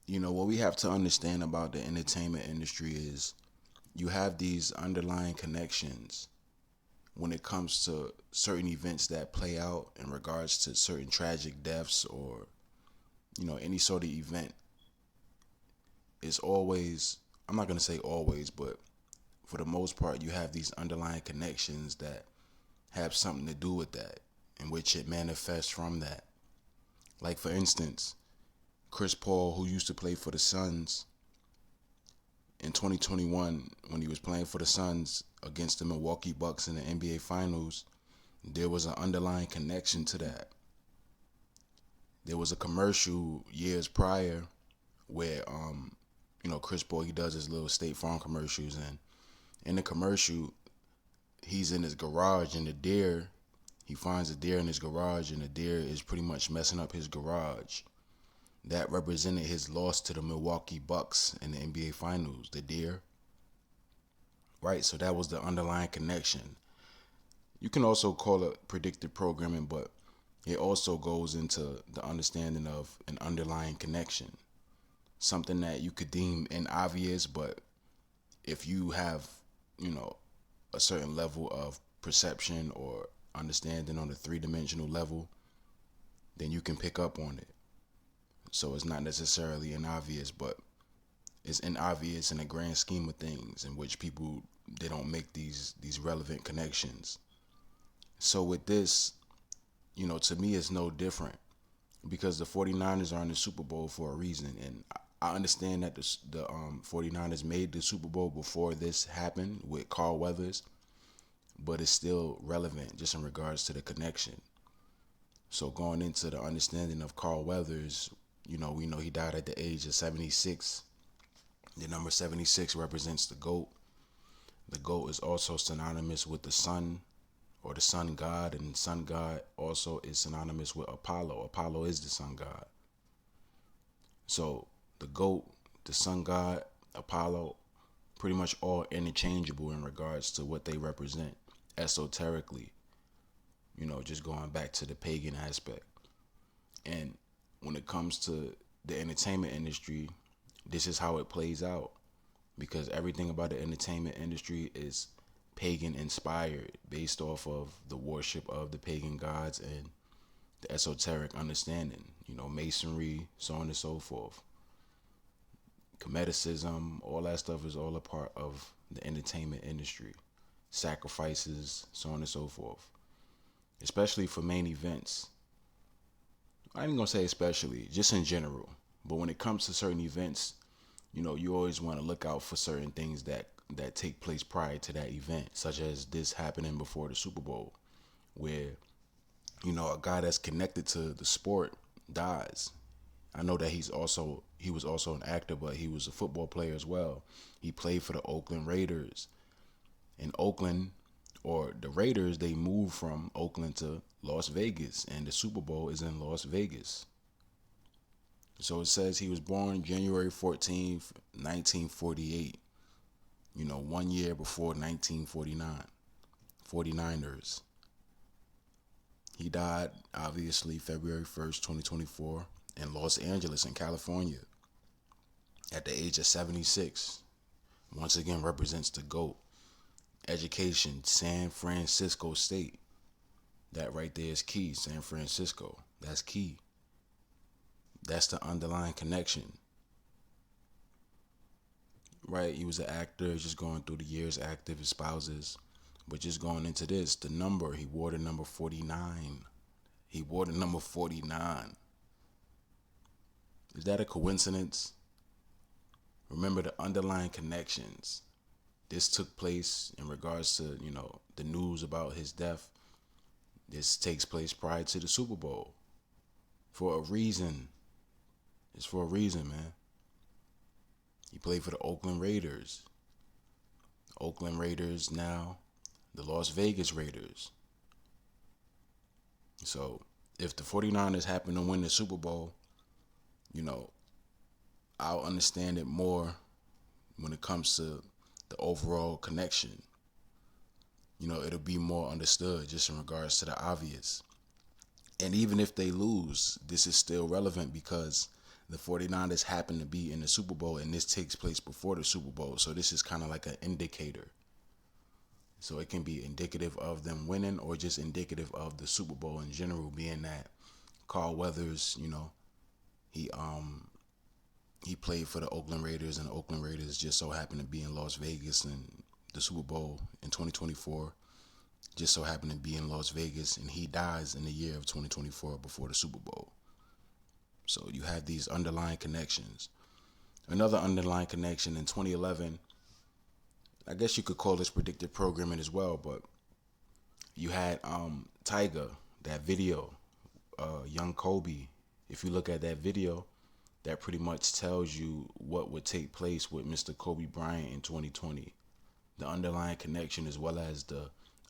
What we have to understand about the entertainment industry is you have these underlying connections when it comes to certain events that play out in regards to certain tragic deaths or, any sort of event. It's always, I'm not going to say always, but for the most part, you have these underlying connections that have something to do with that, in which it manifests from that. Like, for instance, Chris Paul, who used to play for the Suns, in 2021, when he was playing for the Suns against the Milwaukee Bucks in the NBA Finals, there was an underlying connection to that. There was a commercial years prior where, Chris Paul, he does his little State Farm commercials, and in the commercial, he's in his garage, and he finds a deer in his garage, and the deer is pretty much messing up his garage. That represented his loss to the Milwaukee Bucks in the NBA Finals, the deer. Right, so that was the underlying connection. You can also call it predictive programming, but it also goes into the understanding of an underlying connection. Something that you could deem inobvious, but if you have, you know, a certain level of perception or understanding on a three-dimensional level, then you can pick up on it. So it's not necessarily inobvious, but it's inobvious in the grand scheme of things in which people they don't make these relevant connections. So with this, to me it's no different because the 49ers are in the Super Bowl for a reason, and I understand that the 49ers made the Super Bowl before this happened with Carl Weathers, but it's still relevant just in regards to the connection. So going into the understanding of Carl Weathers, we know he died at the age of 76. The number 76 represents the GOAT. The GOAT is also synonymous with the sun or the sun god, and sun god also is synonymous with Apollo. Apollo is the sun god. So the GOAT, the sun god, Apollo, pretty much all interchangeable in regards to what they represent esoterically, just going back to the pagan aspect. And when it comes to the entertainment industry, this is how it plays out because everything about the entertainment industry is pagan inspired based off of the worship of the pagan gods and the esoteric understanding, masonry, so on and so forth. Comedicism, all that stuff is all a part of the entertainment industry. Sacrifices, so on and so forth. Especially for main events. I ain't gonna say especially, just in general. But when it comes to certain events, you always want to look out for certain things that take place prior to that event, such as this happening before the Super Bowl, where a guy that's connected to the sport dies. I know that he was also an actor, but he was a football player as well. He played for the Oakland Raiders. In Oakland, or the Raiders, they moved from Oakland to Las Vegas, and the Super Bowl is in Las Vegas. So it says he was born January 14th, 1948. 1 year before 1949. 49ers. He died, obviously, February 1st, 2024, in Los Angeles, in California, at the age of 76. Once again, represents the GOAT. Education, San Francisco State. That right there is key. San Francisco. That's key. That's the underlying connection. Right? He was an actor, just going through the years, active, his spouses. But just going into this, the number, he wore the number 49. He wore the number 49. Is that a coincidence? Remember the underlying connections. This took place in regards to, the news about his death. This takes place prior to the Super Bowl. For a reason. It's for a reason, man. He played for the Oakland Raiders. Oakland Raiders now, the Las Vegas Raiders. So if the 49ers happen to win the Super Bowl, you know, I'll understand it more when it comes to the overall connection. It'll be more understood just in regards to the obvious. And even if they lose, this is still relevant because The 49ers happen to be in the Super Bowl, and this takes place before the Super Bowl. So this is kind of like an indicator. So it can be indicative of them winning or just indicative of the Super Bowl in general, being that Carl Weathers, he he played for the Oakland Raiders, and the Oakland Raiders just so happened to be in Las Vegas, and the Super Bowl in 2024 just so happened to be in Las Vegas, and he dies in the year of 2024 before the Super Bowl. So you have these underlying connections. Another underlying connection in 2011, I guess you could call this predictive programming as well, but you had Tyga, that video, Young Kobe. If you look at that video, that pretty much tells you what would take place with Mr. Kobe Bryant in 2020. The underlying connection as well as the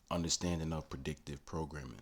understanding of predictive programming.